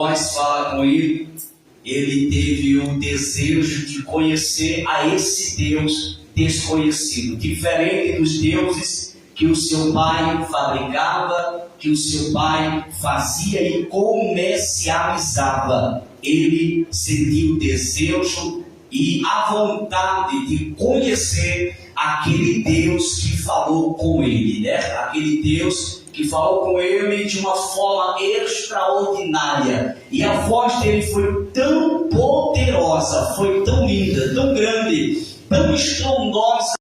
voz fala com ele, ele teve o desejo de conhecer a esse Deus desconhecido, diferente dos deuses que o seu pai fabricava, que o seu pai fazia e comercializava. Ele sentiu o desejo e a vontade de conhecer aquele Deus que falou com ele, né? Aquele Deus que falou com ele de uma forma extraordinária. E a voz dele foi tão poderosa, foi tão linda, tão grande, tão estrondosa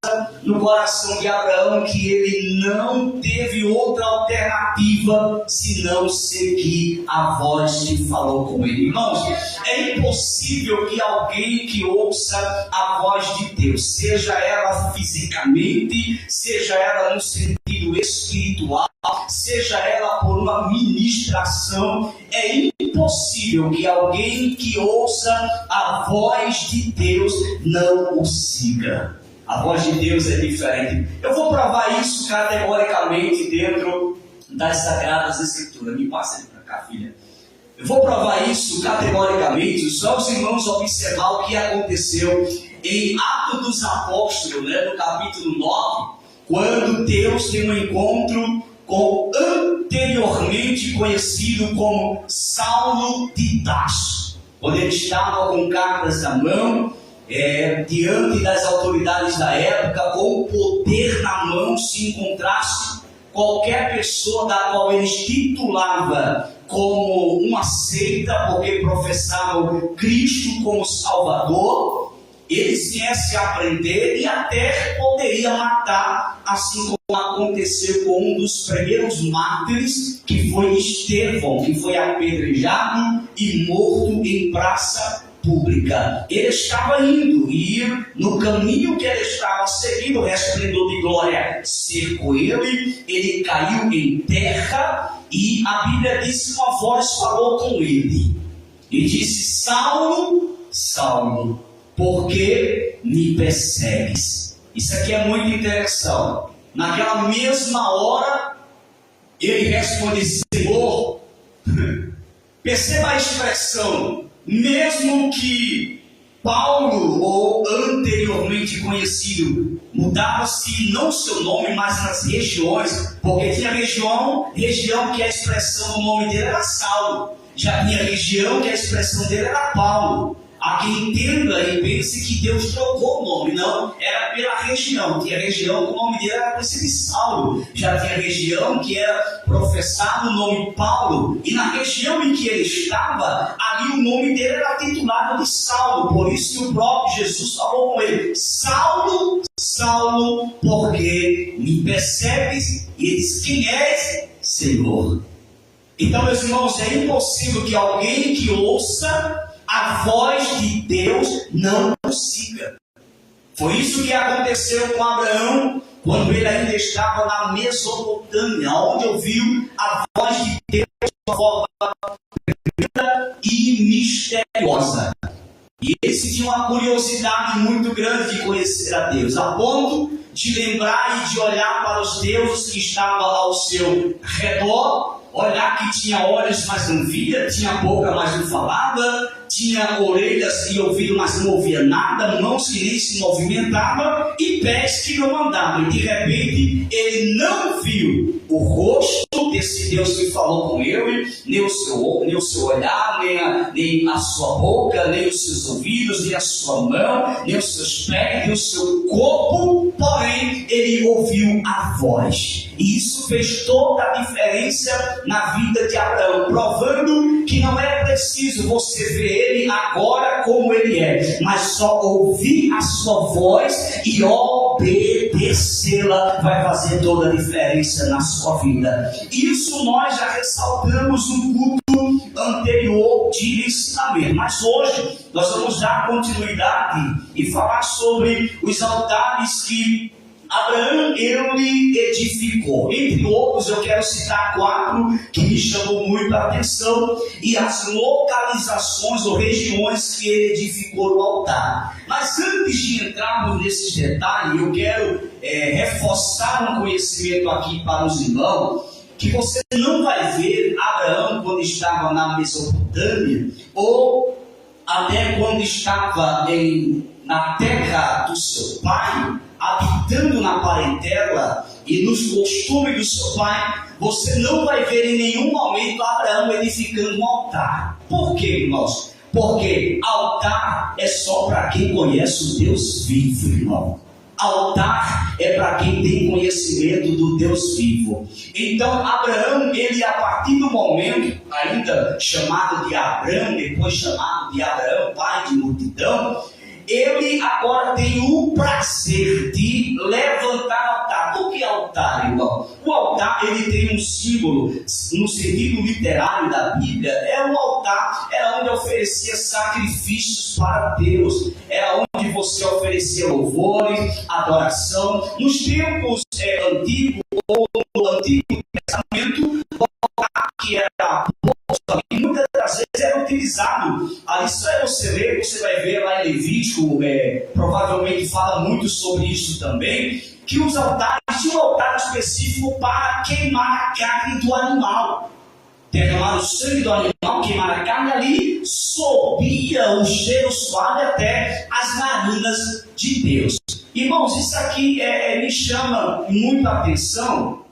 no coração de Abraão, que ele não teve outra alternativa senão seguir a voz que falou com ele. Irmãos, é impossível que alguém que ouça a voz de Deus, seja ela fisicamente, seja ela no sentido espiritual, seja ela por uma ministração, é impossível que alguém que ouça a voz de Deus não o siga. A voz de Deus é diferente. Eu vou provar isso categoricamente dentro das Sagradas Escrituras. Me passa ele para cá, filha. Eu vou provar isso categoricamente, só os irmãos observar o que aconteceu em Atos dos Apóstolos, né, no capítulo 9, quando Deus tem um encontro com o anteriormente conhecido como Saulo de Tarso, quando ele estava com cartas na mão, diante das autoridades da época, com o poder na mão, se encontrasse qualquer pessoa da qual ele titulava como uma seita, porque professavam Cristo como Salvador, eles viessem a prender e até poderia matar, assim como aconteceu com um dos primeiros mártires, que foi Estevão, que foi apedrejado e morto em praça pública. Ele estava indo, e no caminho que ele estava seguindo, o resplendor de glória cercou ele, ele caiu em terra, e a Bíblia diz que uma voz falou com ele e disse: Saulo, Saulo, por que me persegues? Isso aqui é muito interessante. Naquela mesma hora, ele responde: Senhor, perceba a expressão, mesmo que Paulo, ou anteriormente conhecido, mudava-se não seu nome, mas nas regiões, porque tinha região que a expressão do nome dele era Saulo, já tinha região que a expressão dele era Paulo. Há quem entenda e pense que Deus trocou o nome. Não, era pela região. Tinha região que o nome dele era conhecido de Saulo. Já tinha região que era professado o nome Paulo. E na região em que ele estava, ali o nome dele era titulado de Saulo. Por isso que o próprio Jesus falou com ele: Saulo, Saulo, por que me persegues? E ele disse: quem és, Senhor? Então, meus irmãos, é impossível que alguém que ouça a voz de Deus não o siga. Foi isso que aconteceu com Abraão, quando ele ainda estava na Mesopotâmia, onde ouviu a voz de Deus de uma forma tremenda e misteriosa. E ele tinha uma curiosidade muito grande de conhecer a Deus, a ponto de lembrar e de olhar para os deuses que estavam ao seu redor, olhar que tinha olhos, mas não via, tinha boca, mas não falava, tinha orelhas e ouvido, mas não ouvia nada, mãos que nem se movimentavam e pés que não andavam. E de repente ele não viu o rosto desse Deus que falou com ele, nem o seu olhar, nem a sua boca, nem os seus ouvidos, nem a sua mão, nem os seus pés, nem o seu corpo, porém ele ouviu a voz. E isso fez toda a diferença na vida de Abraão, provando que não é preciso você ver ele agora como ele é, mas só ouvir a sua voz e obedecê-la vai fazer toda a diferença na sua vida. Isso nós já ressaltamos no culto anterior de ensinamento, mas hoje nós vamos dar continuidade e falar sobre os altares que Abraão, ele edificou. Entre outros, eu quero citar 4 que me chamou muito a atenção, e as localizações ou regiões que ele edificou no altar. Mas antes de entrarmos nesses detalhes, eu quero reforçar um conhecimento aqui para os irmãos, que você não vai ver Abraão, quando quando estava na Mesopotâmia, ou até quando estava na terra do seu pai, habitando na parentela e nos costumes do seu pai, você não vai ver em nenhum momento Abraão edificando um altar. Por quê, irmãos? Porque altar é só para quem conhece o Deus vivo, irmão. Altar é para quem tem conhecimento do Deus vivo. Então Abraão, ele a partir do momento, ainda chamado de Abrão, depois chamado de Abraão, pai de multidão, ele agora tem o prazer de levantar altar. O que é altar, irmão? O altar, ele tem um símbolo, no sentido literário da Bíblia, o altar era onde oferecia sacrifícios para Deus, era onde você oferecia louvores, adoração. Nos tempos antigos, ou no Antigo Testamento, o altar que era e muitas das vezes era utilizado. Ali só você ler, você vai ver lá em Levítico, provavelmente fala muito sobre isso também, que os altares tinham um altar específico para queimar a carne do animal. Derramar o sangue do animal, queimar a carne, ali subia o cheiro suave até as narinas de Deus. Irmãos, isso aqui me chama muita atenção,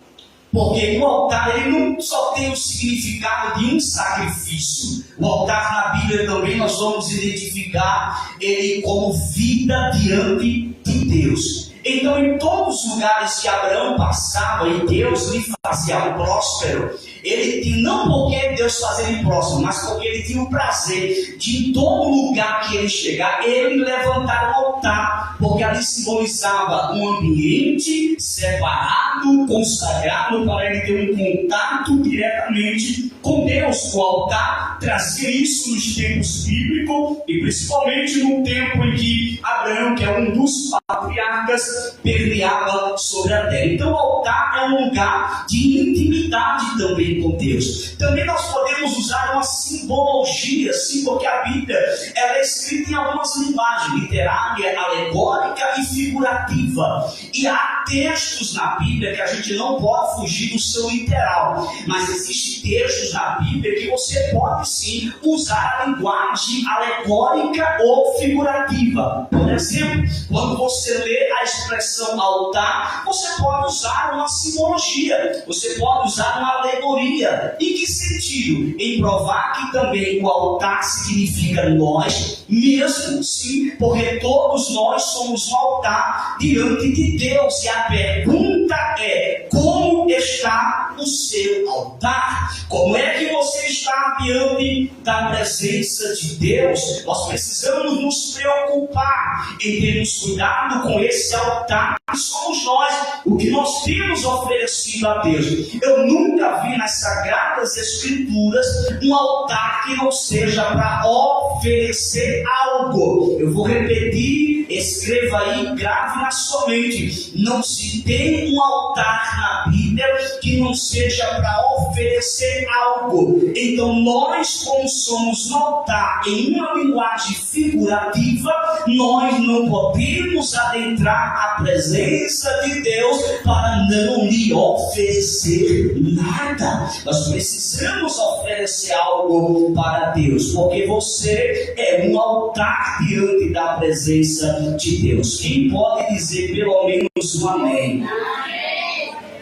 porque o altar ele não só tem o significado de um sacrifício. O altar na Bíblia também nós vamos identificar ele como vida diante de Deus. Então, em todos os lugares que Abraão passava e Deus lhe fazia próspero, ele tinha, não porque Deus fazia ele próspero, mas porque ele tinha o prazer de em todo lugar que ele chegar, ele levantar um altar, porque ali simbolizava um ambiente separado, consagrado, para ele ter um contato diretamente com Deus. O altar trazia isso nos tempos bíblicos, e principalmente no tempo em que Abraão, que é um dos patriarcas, permeava sobre a terra. Então o altar é um lugar de intimidade também com Deus. Também nós podemos usar uma simbologia, sim, porque a Bíblia ela é escrita em algumas linguagens, literária, alegórica e figurativa. E há textos na Bíblia que a gente não pode fugir do seu literal, mas existem textos na Bíblia que você pode sim usar a linguagem alegórica ou figurativa. Por exemplo, quando você lê a expressão altar, você pode usar uma simbologia, você pode usar uma alegoria. Em que sentido? Em provar que também o altar significa nós mesmo, sim, porque todos nós somos um altar diante de Deus. E a pergunta é: como está o seu altar? Como é que você está diante da presença de Deus? Nós precisamos nos preocupar em termos cuidado com esse altar que somos nós, o que nós temos oferecido a Deus. Eu nunca vi nas Sagradas Escrituras um altar que não seja para oferecer algo. Eu vou repetir, escreva aí, grave na sua mente. Não se tem um altar na Bíblia que não seja para oferecer algo. Então nós, como somos um altar em uma linguagem figurativa, nós não podemos adentrar a presença de Deus para não lhe oferecer nada. Nós precisamos oferecer algo para Deus, porque você é um altar diante da presença de Deus. Quem pode dizer pelo menos um amém?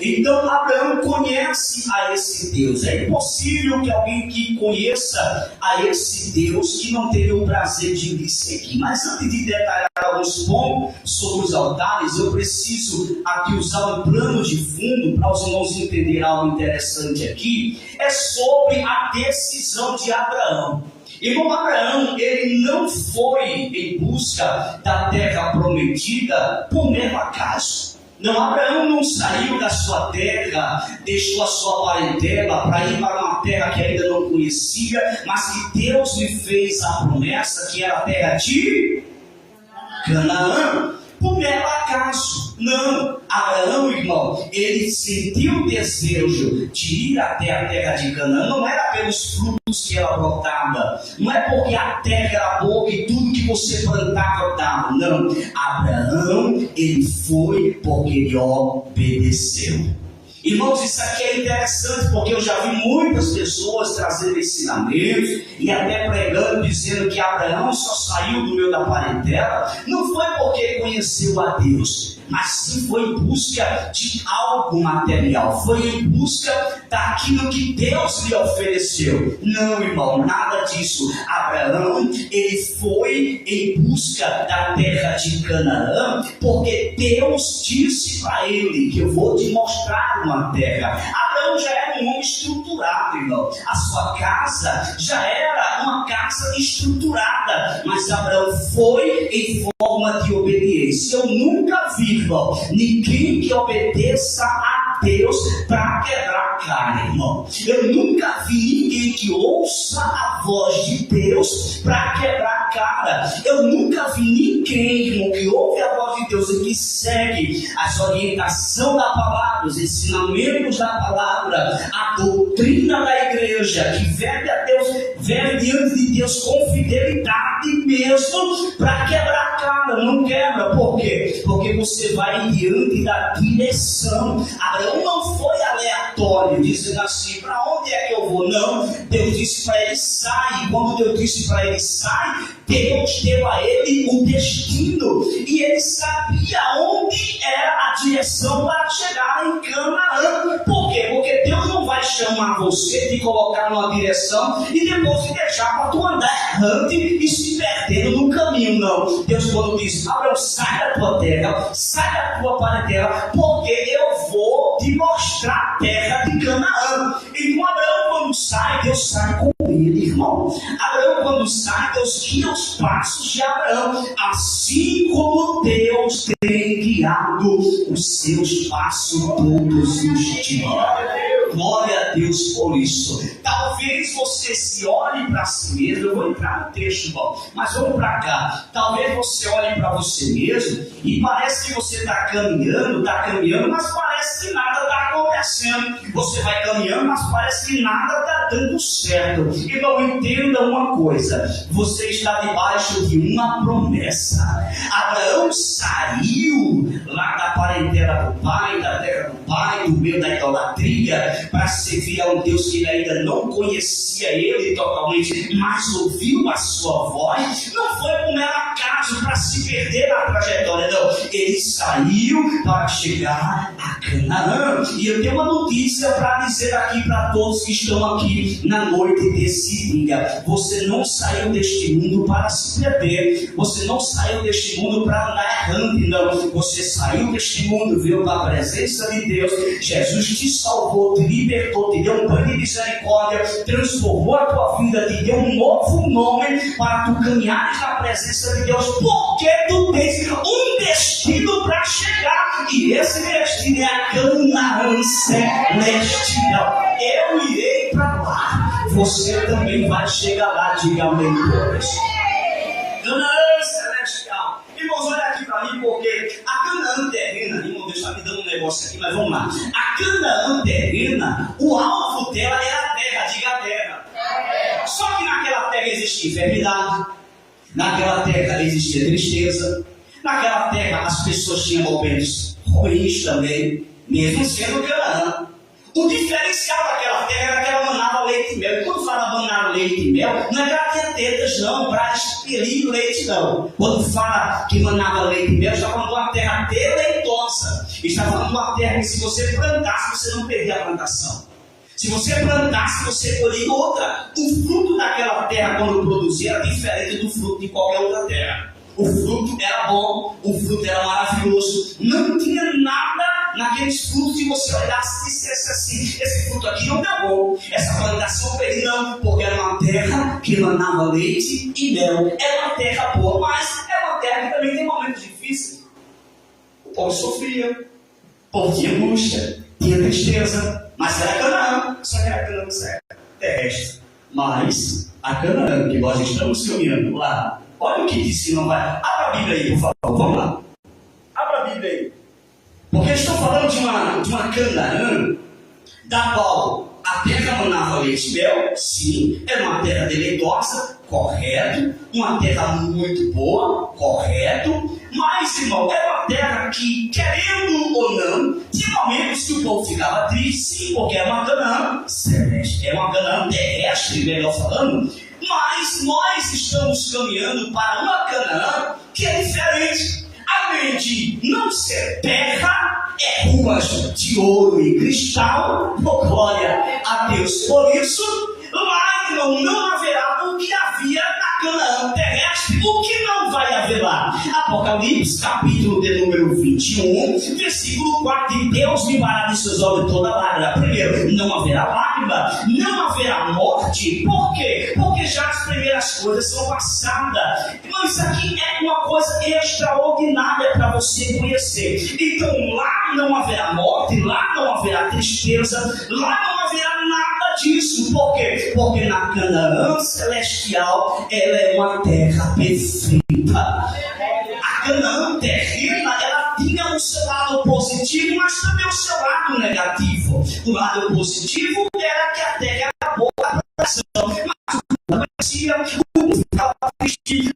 Então Abraão conhece a esse Deus. É impossível que alguém que conheça a esse Deus que não tenha o prazer de lhe seguir. Mas antes de detalhar alguns pontos sobre os altares, eu preciso aqui usar um plano de fundo para os irmãos entenderem algo interessante aqui. É sobre a decisão de Abraão. Irmão, Abraão, ele não foi em busca da terra prometida por mero acaso. Não, Abraão não saiu da sua terra, deixou a sua parentela para ir para uma terra que ainda não conhecia, mas que Deus lhe fez a promessa, que era a terra de Canaã, por mero acaso. Não, Abraão, irmão, ele sentiu o desejo de ir até a terra de Canaã, não era pelos frutos que ela brotava, não é porque a terra era boa e tudo que você plantava dava, não. Abraão, ele foi porque ele obedeceu. Irmãos, isso aqui é interessante porque eu já vi muitas pessoas trazendo ensinamentos e até pregando, dizendo que Abraão só saiu do meio da parentela. Não foi porque conheceu a Deus, mas sim foi em busca de algo material, foi em busca daquilo que Deus lhe ofereceu. Não, irmão, nada disso. Abraão, ele foi em busca da terra de Canaã, porque Deus disse para ele que eu vou te mostrar uma terra. Abraão já era um homem estruturado, irmão. A sua casa já era uma casa estruturada, mas Abraão foi em forma de obediência. Eu nunca vi, irmão, ninguém que obedeça a Deus para quebrar a cara, irmão. Eu nunca vi ninguém que ouça a voz de Deus para quebrar a cara. Eu nunca vi ninguém, irmão, que ouve a voz de Deus e que segue as orientações da palavra, os ensinamentos da palavra, a doutrina da igreja, que verbe a Deus, verbe diante de Deus com fidelidade mesmo, para quebrar a cara. Não quebra, por quê? Porque você vai diante da direção. Abraão não foi aleatório, dizendo assim, para onde é que eu vou? Não, Deus disse para ele, sai. E quando Deus disse para ele, sai, Deus deu a ele um destino, e ele sabia onde era a direção para chegar em Canaã. Por quê? Porque Deus não vai chamar você, te colocar numa direção e depois te deixar para tu andar errante e se perdendo no caminho. Não, Deus quando diz, Abraão, sai da tua terra, sai da tua parentela, porque eu vou te mostrar a terra de Canaã. E com Abraão quando sai, Deus sai com ele, irmão. Abraão quando sai, Deus guia os passos de Abraão, assim como Deus tem guiado os seus passos todos os dias. Glória a Deus por isso. Talvez você se olhe para si mesmo. Eu vou entrar no texto, irmão, mas vamos para cá. Talvez você olhe para você mesmo e parece que você está caminhando, mas parece que nada está acontecendo. Você vai caminhando, mas parece que nada está dando certo. Então entenda uma coisa: você está debaixo de uma promessa. Abraão saiu lá da parentela do pai, da terra do pai, do meio da idolatria, para servir a um Deus que ele ainda não conhecia ele totalmente, mas ouviu a sua voz. Não foi por mero acaso para se perder na trajetória, não. Ele saiu para chegar a Canaã. E eu tenho uma notícia para dizer aqui para todos que estão aqui na noite desse dia: você não saiu deste mundo para se perder, você não saiu deste mundo para andar errante, não. Você saiu deste mundo, veio da presença de Deus. Jesus te salvou, te libertou, te deu um banho de misericórdia, transformou a tua vida, te deu um novo nome para tu caminhares na presença de Deus, porque tu tens um destino para chegar, e esse destino é a Canaã celestial. Eu irei para lá, você também vai chegar lá. Diga amém, todos. Canaã celestial. Irmãos, olha aqui para mim, porque a Canaã terrena, irmão, Deus está me dando um negócio aqui, mas vamos lá. A Canaã terrena, o alvo dela é a terra, diga a terra. Só que naquela terra existia enfermidade, naquela terra existia tristeza, naquela terra as pessoas tinham momentos ruins também, mesmo sendo Canaã. O diferencial daquela terra era que ela manava leite e mel. E quando fala manar leite e mel, não é que ela tinha tetas não, para expelir leite não. Quando fala que manava leite e mel, está falando de uma terra deleitosa. Está falando de uma terra que se você plantasse, você não perdia a plantação. Se você plantasse, você colhia outra. O fruto daquela terra, quando produzia, era diferente do fruto de qualquer outra terra. O fruto era bom, o fruto era maravilhoso. Não tinha nada naqueles frutos que você olhasse e dissesse assim: esse fruto aqui não é bom, essa plantação perdi não, porque era uma terra que manava leite e mel. Era uma terra boa, mas era uma terra que também tem momentos difíceis. O povo sofria, o povo tinha angústia, tinha tristeza, mas era Canaã, só que era Canaã terrestre. Mas a Canaã que nós estamos caminhando lá, olha o que disse, não vai. Abra a Bíblia aí, por favor, vamos lá. Abra a Bíblia aí. Porque eu estou falando de uma Canaã da qual A terra manava leite e mel, sim, era uma terra deleitosa, correto, uma terra muito boa, correto, mas, irmão, era uma terra que, querendo ou não, tinha momentos que o povo ficava triste, sim, porque é uma Canaã celeste, é uma Canaã terrestre, melhor falando, mas nós estamos caminhando para uma Canaã que é diferente. Além de não ser terra, é ruas de ouro e cristal, glória a Deus. Por isso, lá, irmão, não haverá o que havia na Canaã terrestre, o que não vai haver lá. Apocalipse, capítulo de número 21, versículo 4, e Deus livrará de seus olhos toda lágrima. Primeiro, não haverá lágrima, não haverá morte. Por quê? Porque já as primeiras coisas são passadas. Então isso aqui é uma coisa extraordinária para você conhecer. Então lá não haverá morte, lá não haverá tristeza, lá não haverá nada disso. Por quê? Porque na Canaã celestial ela é uma terra perfeita. A Canaã terrena, ela tinha o seu lado positivo, mas também o seu lado negativo. O lado positivo era que a terra era boa para a nação,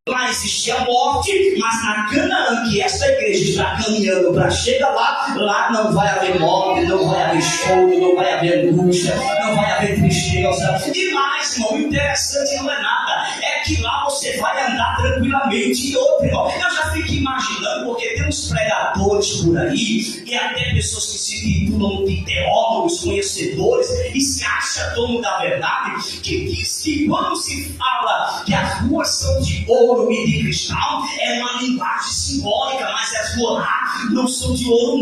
lá existia morte, mas na Canaã, que esta igreja está caminhando para chegar lá, lá não vai haver morte, não vai haver choro, não vai haver angústia, não vai haver tristeza. E mais, irmão, interessante não é nada, é que lá você vai andar tranquilamente. E outro, irmão, eu já fico imaginando, porque tem uns pregadores por aí, e até pessoas que se titulam de teólogos, conhecedores, e se acham dono da verdade, que diz que quando se fala que as ruas são de ouro e de cristal, é uma linguagem simbólica, mas as ruas lá não são de ouro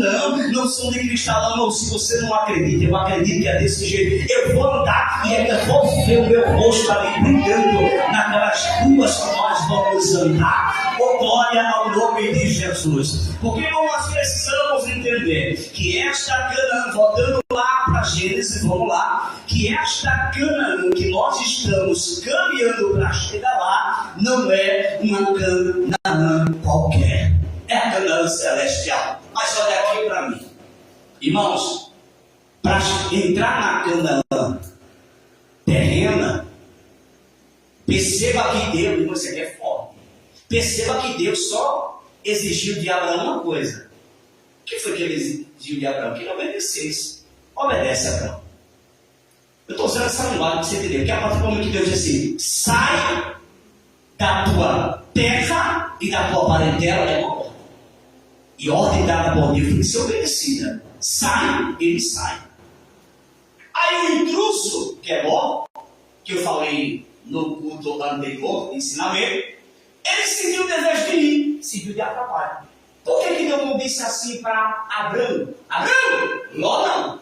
não são de cristal não. Se você não acredita, eu acredito que é desse jeito. Eu vou andar e ainda vou ver o meu rosto ali brilhando naquelas ruas que nós vamos andar. Oh, glória ao nome de Jesus. Porque nós precisamos entender que esta Canaã, voltando lá para Gênesis, vamos lá, que esta Canaã que nós estamos caminhando para chegar lá, não é uma Canaã qualquer, é a Canaã celestial. Mas olha aqui para mim, irmãos, para entrar na Canaã terrena, perceba que Deus, você que é forte, perceba que Deus só exigiu de Abraão uma coisa. O que foi que ele exigiu de Abraão? Que ele obedecesse. Obedece, Abraão. Eu estou usando essa linguagem para você entender, porque a partir do momento que Deus diz assim, sai da tua terra e da tua parentela, é uma ordem. E ordem dada por Deus tem que ser obedecida. Sai, ele sai. Aí o intruso, que é bom, que eu falei no culto anterior, ensinamento, ele se viu o desejo de ir, se viu de atrapalhar. Por que Deus não disse assim para Abraão? Abraão, Ló não.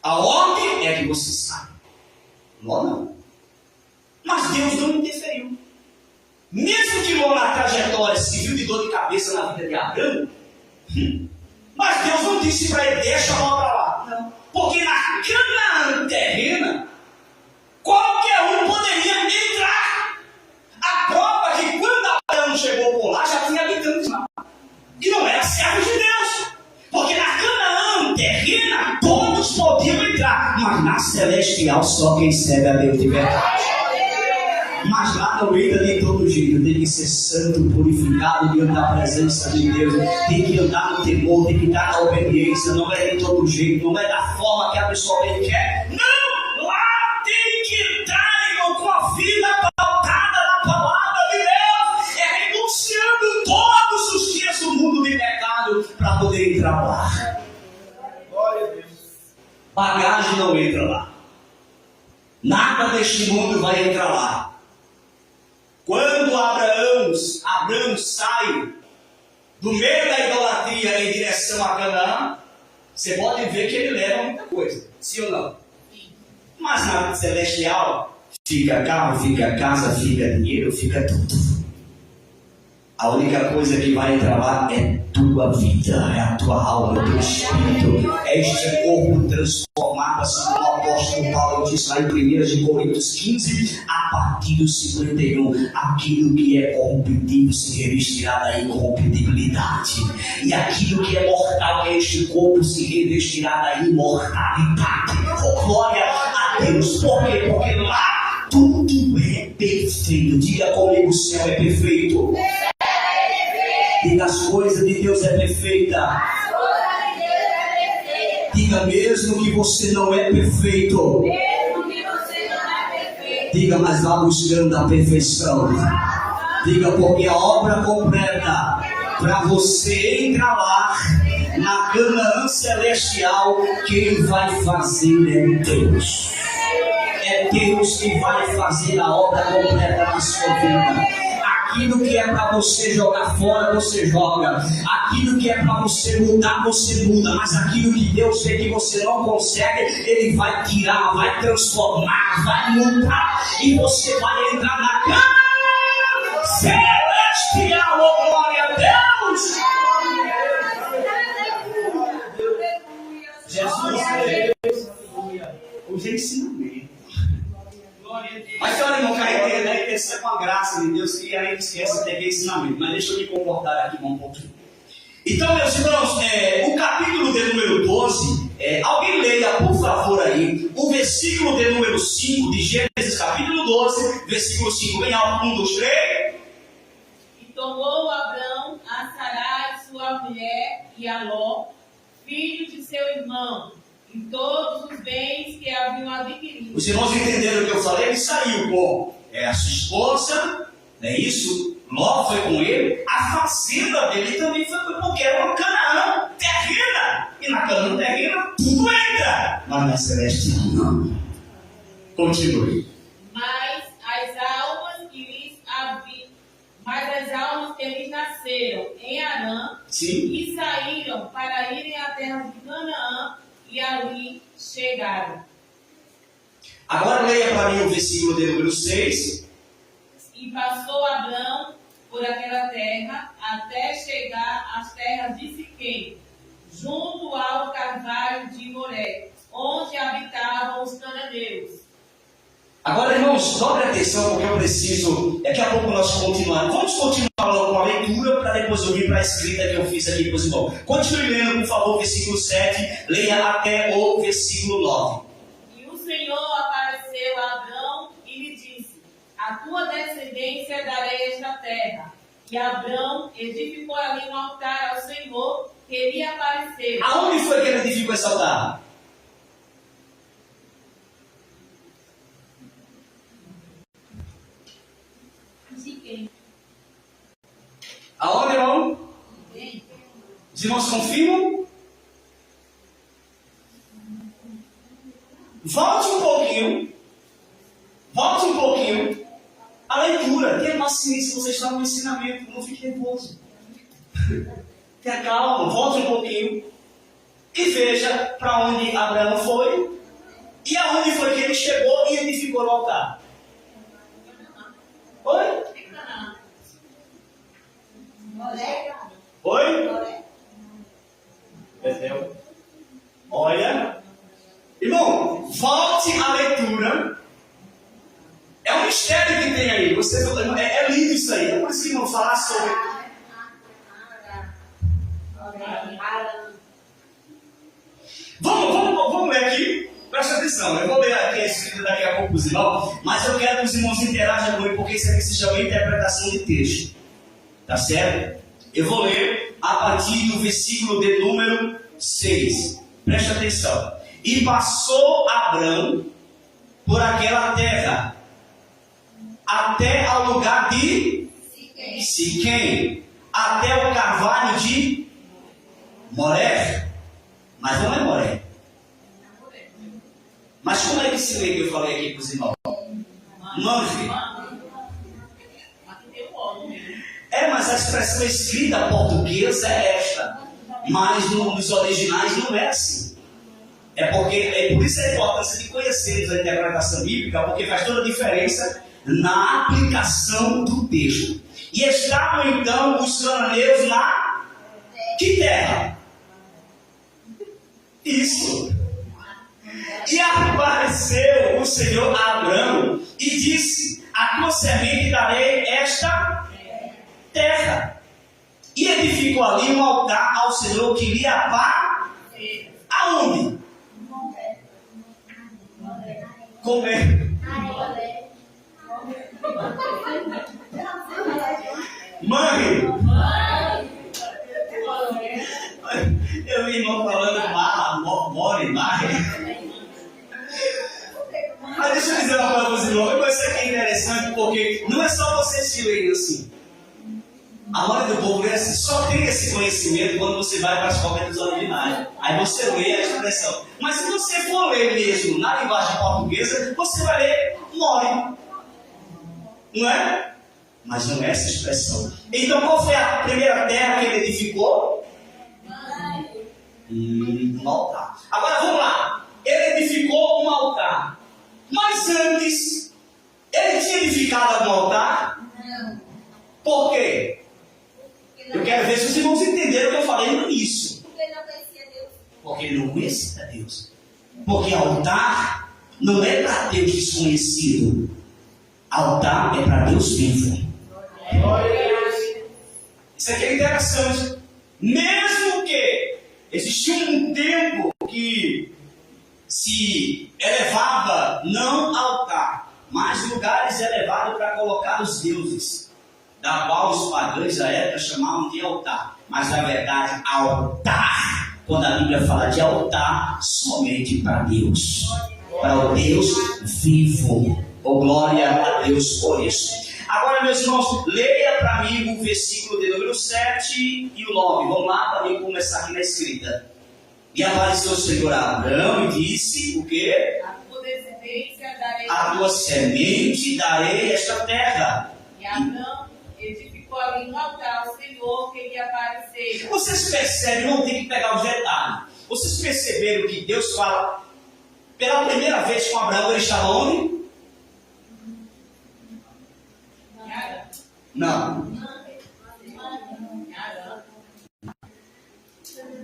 A ordem é que você saia. Ló não. Mas Deus não interferiu. Mesmo que Ló na trajetória se viu de dor de cabeça na vida de Abraão, mas Deus não disse para ele, deixa Ló para lá. Não. Porque na Canaã terrena, qualquer um poderia entrar. A prova é que quando Abraão chegou por lá, já tinha habitantes lá. E não era servo de Deus. Porque na Canaã terrena, todos podiam entrar. Mas na celestial, só quem serve a Deus de verdade. Mas lá não entra de todo jeito. Tem que ser santo, purificado diante da presença de Deus. Tem que andar no temor, tem que estar na obediência. Não é de todo jeito, não é da forma que a pessoa bem quer. Não! Lá tem que entrar, irmão, com a vida pautada na palavra de Deus. É renunciando todos os dias do mundo de pecado para poder entrar lá. Glória a Deus. Bagagem não entra lá. Nada deste mundo vai entrar lá. Quando Abraão sai do meio da idolatria em direção a Canaã, você pode ver que ele leva muita coisa, sim ou não? Mas na celestial, fica carro, fica casa, fica dinheiro, fica tudo. A única coisa que vai entrar lá é tua vida, é a tua alma, é o teu espírito, é este corpo transformado, assim como o apóstolo Paulo diz lá em 1 Coríntios 15, a partir do 51, aquilo que é corruptível se revestirá da incorruptibilidade, e aquilo que é mortal, que é este corpo, se revestirá da imortalidade. Oh, glória a Deus! Por quê? Porque lá tudo é perfeito. Diga comigo, o céu é perfeito. Diga, as coisas de Deus é perfeita. Diga, mesmo que você não é perfeito. Diga, mas vá buscando a perfeição. Diga, porque a obra completa para você entrar lá na Canaã celestial, quem vai fazer é Deus. É Deus que vai fazer a obra completa na sua vida. Aquilo que é para você jogar fora, você joga. Aquilo que é para você mudar, você muda. Mas aquilo que Deus vê que você não consegue, Ele vai tirar, vai transformar, vai mudar. E você vai entrar na Canaã celestial. Oh, glória a Deus! Jesus, hoje é ensinamento. Mas se olha, irmão, que a gente recebe uma graça de Deus que a gente esquece até que é ensinamento. Mas deixa eu me comportar aqui um pouquinho. Então, meus irmãos, o capítulo de número 12, alguém leia, por favor, aí, o versículo de número 5 de Gênesis, capítulo 12, versículo 5, bem alto, 1, 2, 3. E tomou Abrão a Sarai, sua mulher, e a Ló, filho de seu irmão, e todos os bens que haviam adquirido. Os irmãos entenderam o que eu falei? Ele saiu com a sua esposa, não é isso? Ló foi com ele. A fazenda dele também foi porque era uma Canaã terrena. E na Canaã terrena tudo entra, mas na celestial não. Continue. Mas as almas que lhes nasceram em Arã, sim, e saíram para irem à terra de Canaã, e ali chegaram. Agora leia para mim o versículo de número 6. E passou Abrão por aquela terra, até chegar às terras de Siquém, junto ao carvalho de Moré, onde habitavam os cananeus. Agora, irmãos, dobre atenção, porque eu preciso. Daqui a pouco nós continuamos. Vamos continuar logo com a leitura, para depois eu vir para a escrita que eu fiz aqui para os irmãos. Continue lendo, por favor, o versículo 7, leia até o versículo 9. E o Senhor apareceu a Abrão e lhe disse: a tua descendência darei esta terra. E Abrão edificou ali um altar ao Senhor que lhe apareceu. Aonde foi que ele edificou esse altar? Aonde, irmão? Os irmãos confirmam? Volte um pouquinho. A leitura. Tenha paciência, você está no ensinamento. Não fique nervoso. Tenha calma, volte um pouquinho. E veja para onde Abraão foi. E aonde foi que ele chegou e edificou o altar. Oi? Oi? Entendeu? Olha. Irmão, volte à leitura. É um mistério que tem aí. Você, é lindo isso aí. É por isso que não falar sobre. Vamos ler aqui. Presta atenção. Eu vou ler aqui a escrita daqui a pouco, os irmãos. Mas eu quero que os irmãos interajam comigo, porque isso aqui se chama interpretação de texto. Tá certo? Eu vou ler a partir do versículo de número 6. Preste atenção. E passou Abrão por aquela terra, até ao lugar de Siquém, até o carvalho de Moré. Mas não é Moré. Mas como é que se lê que eu falei aqui para os irmãos? Manre. Mas a expressão escrita portuguesa é esta. Mas nos originais não é assim. Por isso a importância de conhecermos a interpretação bíblica, porque faz toda a diferença na aplicação do texto. E estavam então os cananeus na que terra? Isso. E apareceu o Senhor a Abraão e disse: a tua semente darei esta terra. E edificou ali um altar ao Senhor que lhe apar. Aonde? Comer. Mãe. Eu vi irmão falando more. Mas deixa eu dizer uma coisa para os irmãos. Isso aqui é interessante porque não é só vocês se lerem assim. A maioria do povo é assim, só tem esse conhecimento quando você vai para a escola dos originais. Aí você lê a expressão. Mas se você for ler mesmo na linguagem portuguesa, você vai ler more. Não é? Mas não é essa expressão. Então qual foi a primeira terra que ele edificou? Um altar. Agora vamos lá. Ele edificou um altar. Mas antes, ele tinha edificado algum altar? Não. Por quê? Eu quero ver se os irmãos entenderam o que eu falei no início. Porque ele não conhecia Deus. Porque ele não conhecia Deus. Porque altar não é para Deus desconhecido. Altar é para Deus vivo. Isso aqui é interessante. Mesmo que existia um tempo que se elevava não altar, mas lugares elevados para colocar os deuses, da qual os pagãos da época chamavam de altar. Mas na verdade, altar, quando a Bíblia fala de altar, somente para Deus, para o Deus vivo. Oh, glória a Deus por isso. Agora, meus irmãos, leia para mim o versículo de número 7 e o 9. Vamos lá para mim começar aqui na escrita. E apareceu o Senhor a Abraão e disse: o quê? A tua descendência darei. A tua semente darei esta terra. E Abraão edificou ali um altar ao Senhor que lhe apareceu. Vocês percebem, não tem que pegar os detalhes. Vocês perceberam que Deus fala pela primeira vez com Abraão, ele estava onde? Não.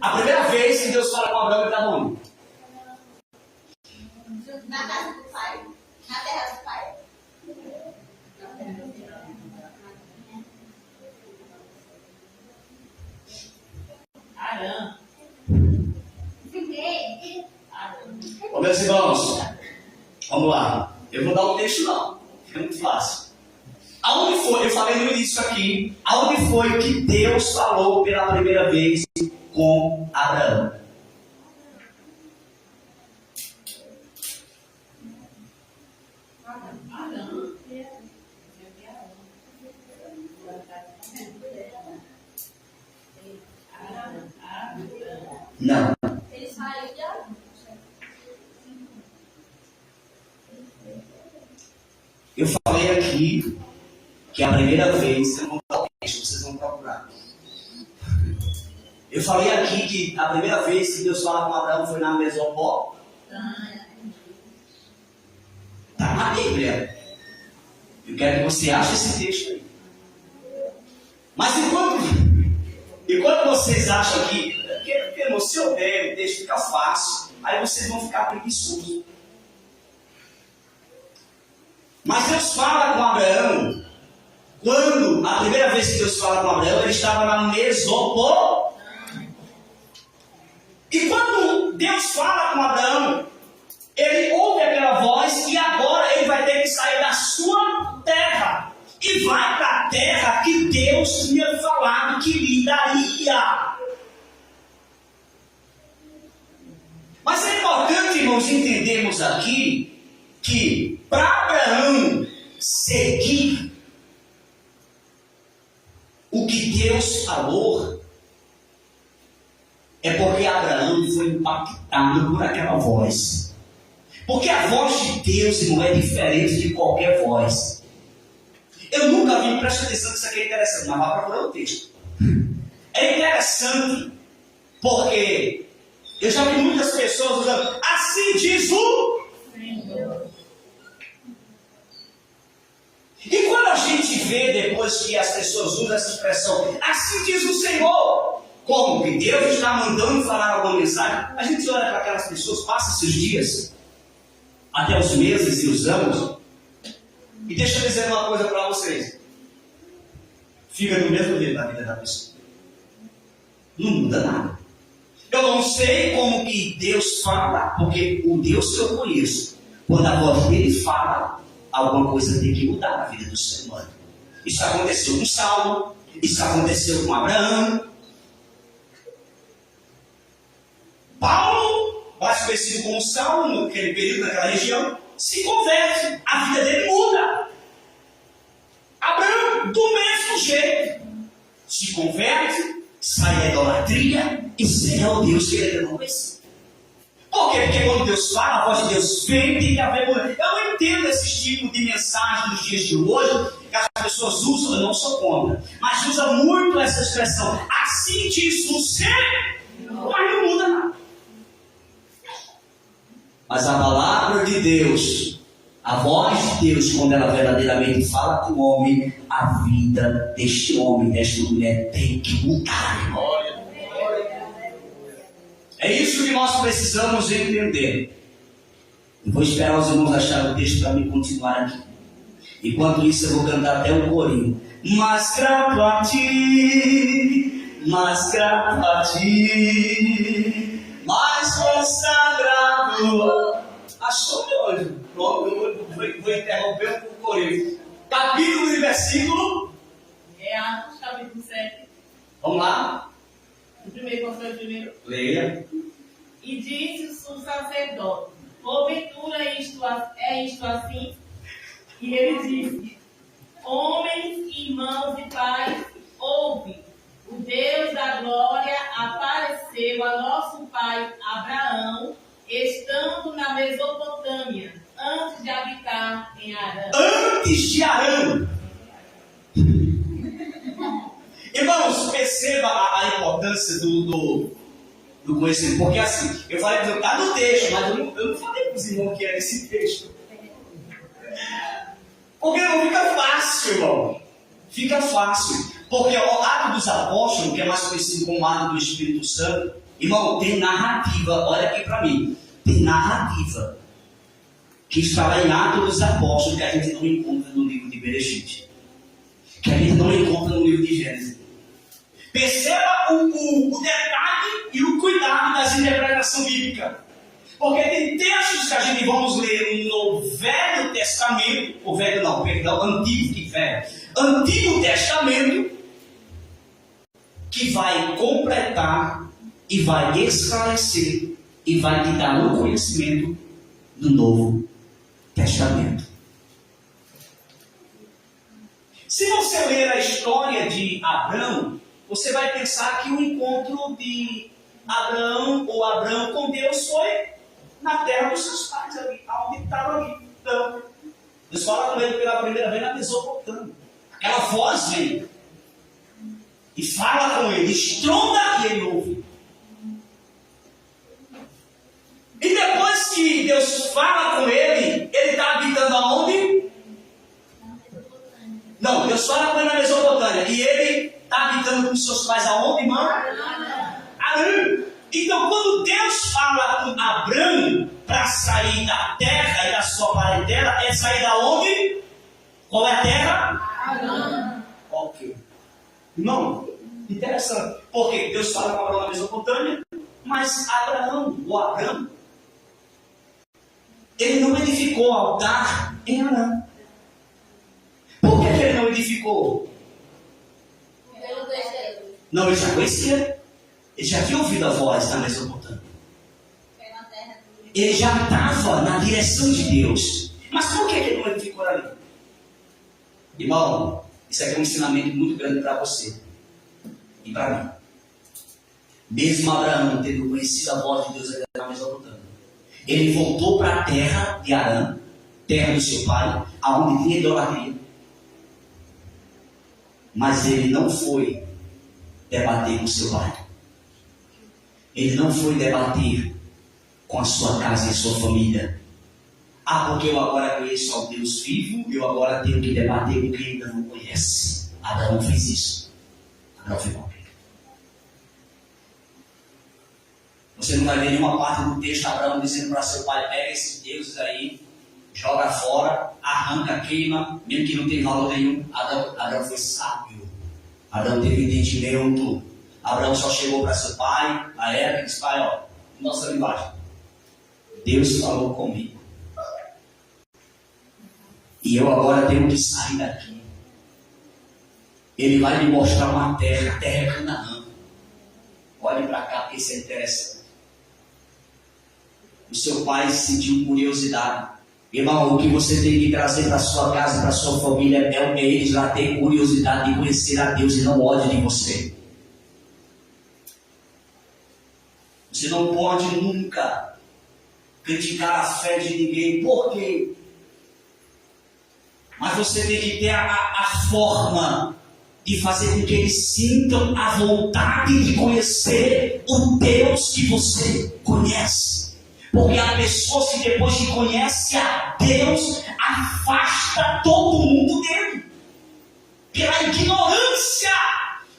A primeira vez que Deus fala com Abraão, ele estava onde? Na casa do pai. Na terra do pai. Arã. Ô, meus irmãos, vamos lá. Eu vou dar o texto não, fica muito fácil. Aonde foi, eu falei no início aqui, aonde foi que Deus falou pela primeira vez com Abraão? Não. Ele saiu de Arã. Eu falei aqui que a primeira vez, eu vou dar o texto, vocês vão procurar. Eu falei aqui que a primeira vez que Deus fala com Abraão foi na Mesopotâmia. Está na Bíblia. Eu quero que você ache esse texto aí. Mas enquanto vocês acham que no seu bem, o texto fica fácil, aí vocês vão ficar preguiçosos. Mas Deus fala com Abraão. Quando a primeira vez que Deus fala com Abraão, ele estava na Mesopotâmia. E quando Deus fala com Abraão, ele ouve aquela voz e agora ele vai ter que sair da sua terra e vai para a terra que Deus tinha falado que lhe daria. Mas é importante, irmãos, entendermos aqui que para Abraão seguir o que Deus falou, é porque Abraão foi impactado por aquela voz. Porque a voz de Deus, irmão, é diferente de qualquer voz. Eu nunca vi, presta atenção que isso aqui é interessante, mas vai procurar o texto. É interessante porque eu já vi muitas pessoas usando, assim diz o Senhor. E quando a gente vê depois que as pessoas usam essa expressão, assim diz o Senhor. Como que Deus está mandando falar alguma mensagem? A gente olha para aquelas pessoas, passa esses dias, até os meses e os anos, e deixa eu dizer uma coisa para vocês. Fica do mesmo jeito na vida da pessoa. Não muda nada. Eu não sei como que Deus fala, porque o Deus que eu conheço, quando a voz dele fala, alguma coisa tem que mudar na vida do ser humano. Isso aconteceu com Saulo, isso aconteceu com Abraão. Paulo, mais conhecido como Saulo, naquele período, naquela região, se converte, a vida dele muda. Abraão, do mesmo jeito, se converte, sai da idolatria e segue ao Deus que ele não conhecia. Por quê? Porque quando Deus fala, a voz de Deus vem, tem que haver mudança. Eu não entendo esse tipo de mensagem nos dias de hoje, que as pessoas usam, eu não sou contra, mas usa muito essa expressão, assim diz o Senhor, mas não muda nada. Mas a palavra de Deus, a voz de Deus, quando ela verdadeiramente fala com o homem, a vida deste homem, desta mulher tem que mudar, irmão. É isso que nós precisamos entender. Eu vou esperar os irmãos acharem o texto para mim continuar aqui. Enquanto isso, eu vou cantar até um corinho. Mas grato a ti, mais consagrado. Achou de hoje? Pronto, eu vou interromper um corinho. Capítulo e versículo. É Atos, capítulo 7. Vamos lá. O primeiro, qual foi o primeiro? Leia. E disse o sacerdote: porventura é isto assim? E ele disse: homens, irmãos e pais, ouve. O Deus da glória apareceu a nosso pai Abraão, estando na Mesopotâmia, antes de habitar em Arã. Antes de Arã. Irmãos, perceba a importância do conhecimento. Porque assim, eu falei para está no texto, mas eu não falei para os irmãos que era esse texto. Porque não fica fácil, irmão. Fica fácil. Porque o Ato dos Apóstolos, que é mais conhecido como Ato do Espírito Santo, irmão, tem narrativa. Olha aqui para mim. Tem narrativa que está lá em Atos dos Apóstolos, que a gente não encontra no livro de Bereshit, que a gente não encontra no livro de Gênesis. Perceba o detalhe e o cuidado das interpretações bíblicas. Porque tem textos que a gente vamos ler no Velho Testamento, o Velho não, perdão, Antigo que Velho. Antigo Testamento, que vai completar e vai esclarecer e vai te dar o conhecimento do Novo Testamento. Se você ler a história de Abraão, você vai pensar que o encontro de Abraão com Deus foi na terra dos seus pais, ali, onde estava ali. Então, Deus fala com ele pela primeira vez na Mesopotâmia. Aquela voz vem e fala com ele, estronda e ele ouve. E depois que Deus fala com ele está habitando aonde? Não, Deus fala com ele na Mesopotâmia. E ele está habitando com seus pais aonde, irmão? Arã. Então, quando Deus fala com Abraão para sair da terra e da sua parentela, é sair da onde? Qual é a terra? Arã. Ok. Não, interessante. Porque Deus fala com Abraão na Mesopotâmia, mas Abraão, ele não edificou altar em Arã. Por que ele não edificou? Pelo desejo. Não, ele já conhecia. Ele já tinha ouvido a voz da Mesopotâmia. Pela terra do... Ele já estava na direção de Deus. Mas por que ele não edificou ali? Irmão, isso aqui é um ensinamento muito grande para você e para mim. Mesmo Abraão tendo conhecido a voz de Deus ali na Mesopotâmia, ele voltou para a terra de Arã, terra do seu pai, aonde tinha idolatria. Mas ele não foi debater com seu pai. Ele não foi debater com a sua casa e a sua família. Ah, porque eu agora conheço ao Deus vivo, eu agora tenho que debater com quem ainda não conhece. Abraão fez isso. Abraão foi bom. Você não vai ver nenhuma parte do texto Abraão dizendo para seu pai: pega esses deuses aí, joga fora, arranca, queima, mesmo que não tenha valor nenhum. Abraão foi sábio. Abraão teve entendimento. Abraão só chegou para seu pai, a época, e disse: pai, ó, nossa linguagem, Deus falou comigo. E eu agora tenho que sair daqui. Ele vai me mostrar uma terra, a terra é Canaã. Olhe para cá, porque isso é interessante. O seu pai sentiu curiosidade. Irmão, o que você tem que trazer para sua casa, para sua família, é eles lá ter curiosidade de conhecer a Deus e não ódio de você. Você não pode nunca criticar a fé de ninguém. Por quê? Mas você tem que ter a forma de fazer com que eles sintam a vontade de conhecer o Deus que você conhece. Porque há pessoas que depois que conhecem a Deus, afasta todo mundo dele. Pela ignorância.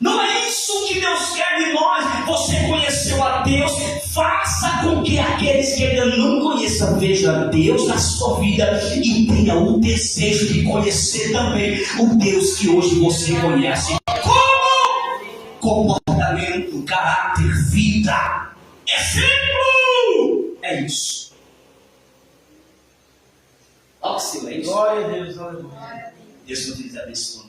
Não é isso que Deus quer de nós. Você conheceu a Deus, faça com que aqueles que ainda não conheçam vejam Deus na sua vida e tenham o desejo de conhecer também o Deus que hoje você conhece. Como? Comportamento, caráter, vida, exemplo. É isso. Olha que silêncio. Glória a Deus, aleluia. Deus nos abençoe.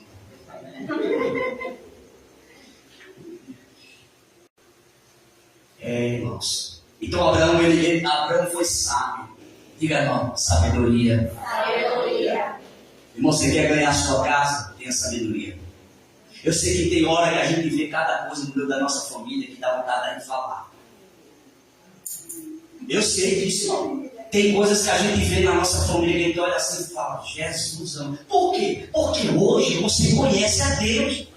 Irmãos. Então Abraão foi sábio. Diga, não, sabedoria. Sabedoria. Irmão, você quer ganhar a sua casa? Tenha sabedoria. Eu sei que tem hora que a gente vê cada coisa no meio da nossa família que dá vontade de falar. Eu sei disso, não. Tem coisas que a gente vê na nossa família que a gente olha assim e fala: Jesus, por quê? Porque hoje você conhece a Deus.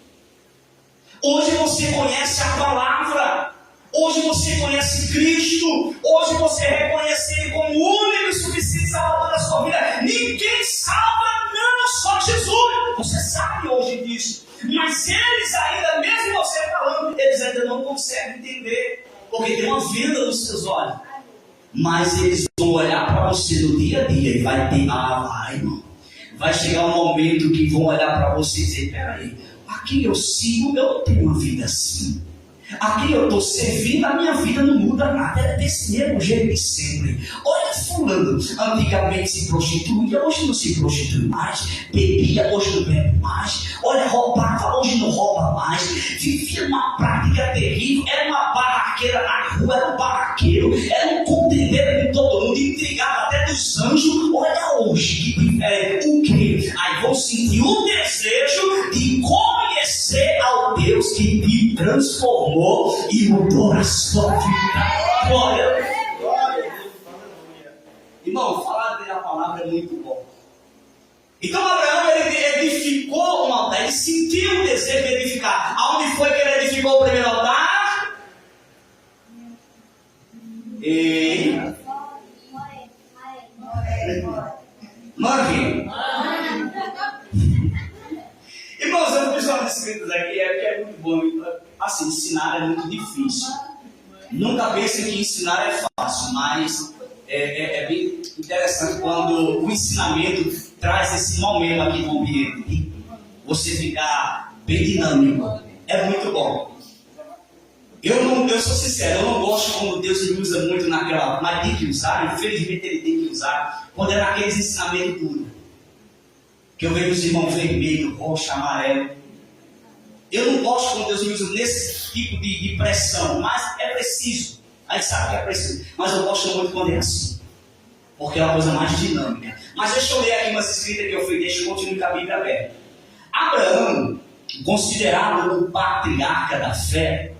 Hoje você conhece a palavra. Hoje você conhece Cristo. Hoje você reconhece Ele como o único e suficiente Salvador da sua vida. Ninguém salva, não, só Jesus. Você sabe hoje disso. Mas eles ainda, mesmo você falando, eles ainda não conseguem entender. Porque tem uma venda nos seus olhos. Mas eles vão olhar para você no dia a dia e vai ter, irmão. Vai chegar um momento que vão olhar para você e dizer: peraí, aqui eu sigo, eu não tenho uma vida assim. Aqui eu estou servindo, a minha vida não muda nada, é desse mesmo jeito de sempre. Olha fulano, antigamente se prostituía, hoje não se prostitui mais. Bebia, hoje não bebe mais. Olha, roubava, hoje não rouba mais. Vivia uma prática terrível, era uma barraqueira na rua, era um barraqueiro, era um contendeiro com todo mundo, intrigava até dos anjos. Olha hoje, que diferente. O quê? Aí vão sentir o desejo de conhecer ao Deus que te transformou e mudou a sua vida. Glória. Irmão, falar da palavra é muito bom. Então Abraão, ele edificou um altar. Ele sentiu o desejo de edificar. Aonde foi que ele edificou o primeiro altar? Morre. Irmãos, eu fiz umas escritas aqui, que é muito bom. Assim, ensinar é muito difícil. Nunca pense que ensinar é fácil, mas é bem interessante quando o ensinamento traz esse momento aqui no ambiente. Você ficar bem dinâmico. É muito bom. Eu sou sincero, eu não gosto quando Deus me usa muito naquela... Mas tem que usar, infelizmente ele tem que usar. Quando é naqueles ensinamentos duros. Que eu vejo os irmãos vermelho, roxo, amarelo. Eu não gosto quando Deus me usa nesse tipo de pressão, mas é preciso. A gente sabe que é preciso. Mas eu gosto muito quando é assim. Porque é uma coisa mais dinâmica. Mas deixa eu ler aqui umas escritas que eu fiz, deixa eu continuar com a Bíblia aberta. Abraão, considerado o patriarca da fé.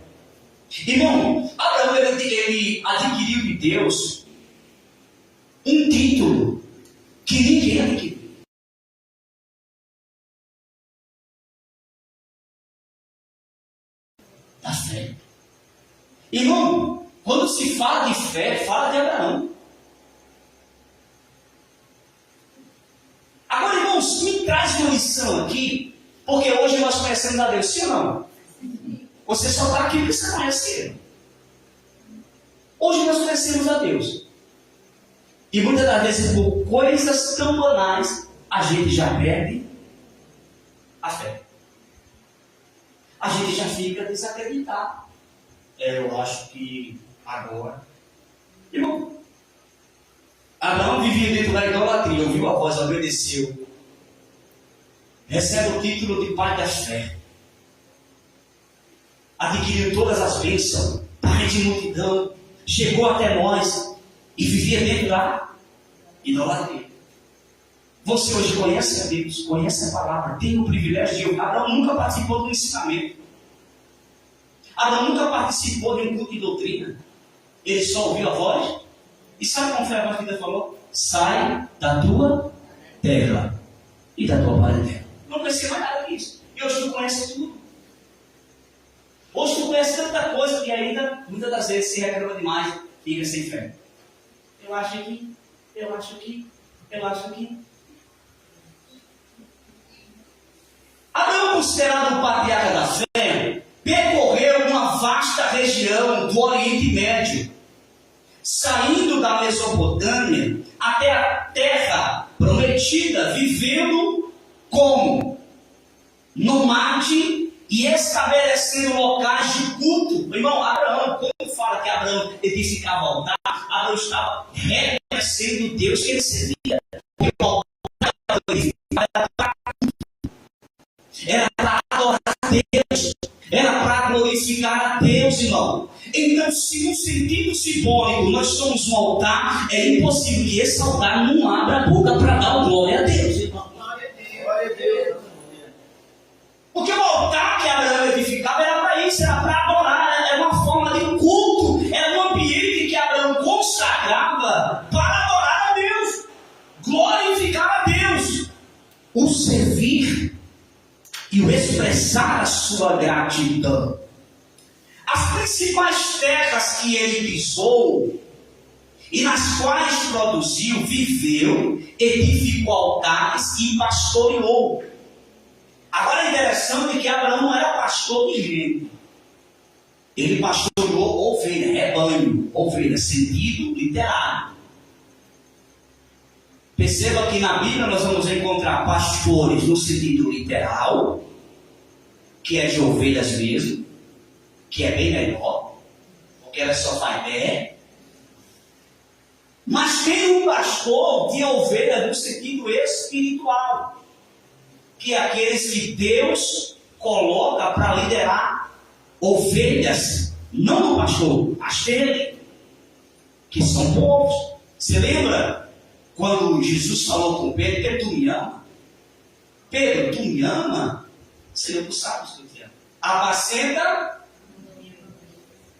Irmão, Abraão ele adquiriu de Deus um título que ninguém adquiriu. Da fé. Irmão, quando se fala de fé, fala de Abraão. traz uma lição aqui, porque hoje nós conhecemos a Deus, sim ou não? Você só está aqui porque você conhece Ele. Hoje nós conhecemos a Deus. E muitas das vezes, por coisas tão banais, a gente já perde a fé. A gente já fica desacreditado. Eu acho que agora... Irmão, Abraão vivia dentro da idolatria, ouviu a voz, obedeceu. Recebe o título de pai da fé. Adquiriu todas as bênçãos, pai de multidão, chegou até nós e vivia dentro da idolatria. Você hoje conhece a Deus, conhece a palavra, tem o privilégio de ouvir. Abraão nunca participou do ensinamento. Abraão nunca participou de um culto de doutrina. Ele só ouviu a voz. E sabe como foi a voz que Deus falou? Sai da tua terra e da tua parentela. Não conhecia mais nada disso. E hoje tu conhece tudo. Hoje tu conhece tanta coisa que ainda, muitas das vezes, se reclama demais, fica sem fé. Eu acho que. Abraão, considerado o patriarca da fé, percorreu uma vasta região do Oriente Médio, saindo da Mesopotâmia até a terra prometida, vivendo como nomade e estabelecendo locais de culto. Irmão, Abraão, quando fala que Abraão edificava altar, Abraão estava reconhecendo Deus que ele servia. Era para adorar a Deus, era para glorificar a Deus, irmão. Então, se no sentido simbólico nós somos um altar, é impossível que esse altar não abra a boca para dar glória a Deus, irmão. Glória a Deus. Porque o altar que Abraão edificava era para isso, era para adorar, era uma forma de culto, era um ambiente que Abraão consagrava para adorar a Deus, glorificar a Deus, o servir e o expressar a sua gratidão. As principais terras que ele pisou e nas quais produziu, viveu, edificou altares e pastoreou. Agora é interessante que Abraão não era pastor de gente. Ele pastoreou ovelha, rebanho, ovelha, sentido literário. Perceba que na Bíblia nós vamos encontrar pastores no sentido literal, que é de ovelhas mesmo, que é bem melhor, porque ela só faz pé. Mas tem um pastor de ovelhas no sentido espiritual, que é aqueles que Deus coloca para liderar ovelhas, não o pastor, as dele, que são povos. Você lembra quando Jesus falou com Pedro: Pedro, tu me ama? Pedro, tu me ama? Senhor, tu sabes que eu te amo. Apacenta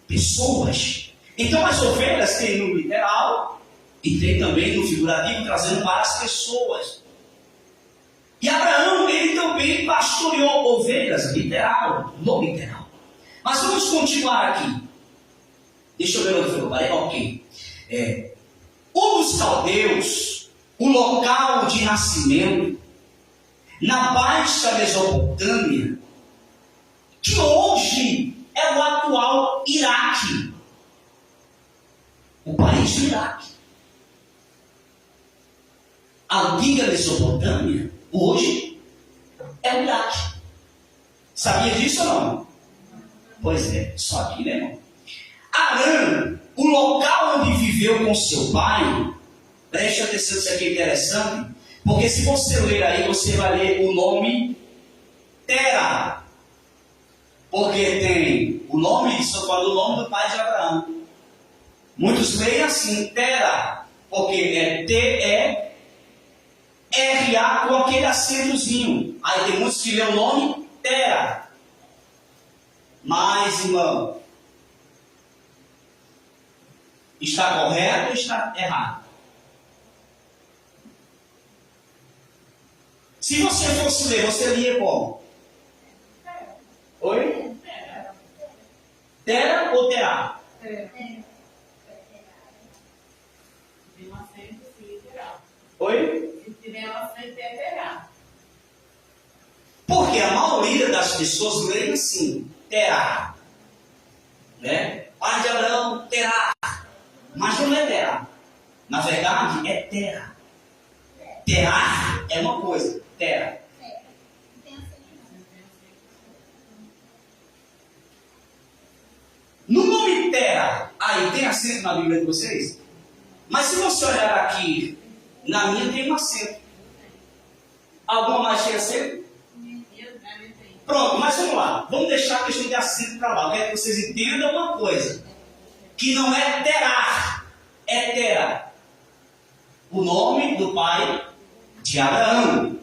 pessoas. Então as ovelhas tem no literal e tem também no figurativo, trazendo para as pessoas. E Abraão, ele também pastoreou ovelhas, literal, no literal. Mas vamos continuar aqui. Deixa eu ver onde eu falei. Ok. Um dos caldeus, o local de nascimento, na Baixa Mesopotâmia, que hoje é o atual Iraque. O país do Iraque. A antiga Mesopotâmia, hoje, é o Iraque. Sabia disso ou não? Pois é, só aqui, né, irmão? Arã, o local onde viveu com seu pai, preste atenção, isso aqui é interessante, porque se você ler aí, você vai ler o nome Tera. Porque tem o nome, isso fala o nome do pai de Abraão. Muitos leem assim, Tera, porque é T-E-R-A com aquele acentozinho. Aí tem muitos que lêem o nome Tera. Mas, irmão, está correto ou está errado? Se você fosse ler, você lia como? Oi? Tera ou terá? Tem um acento literal. Oi? Se tiver um acento, é terá. Porque a maioria das pessoas leem assim, terá. Né? Pai de Abraão, terá. Mas não é terá. Na verdade, é terra. Terá é uma coisa, terra. No nome terra, aí tem acento na Bíblia de vocês? Mas se você olhar aqui, na minha tem um acento. Alguma mais tem acento? Pronto, mas vamos lá. Vamos deixar a questão de acento para lá. Eu quero que vocês entendam uma coisa. Que não é terá, é terra. O nome do pai de Abraão.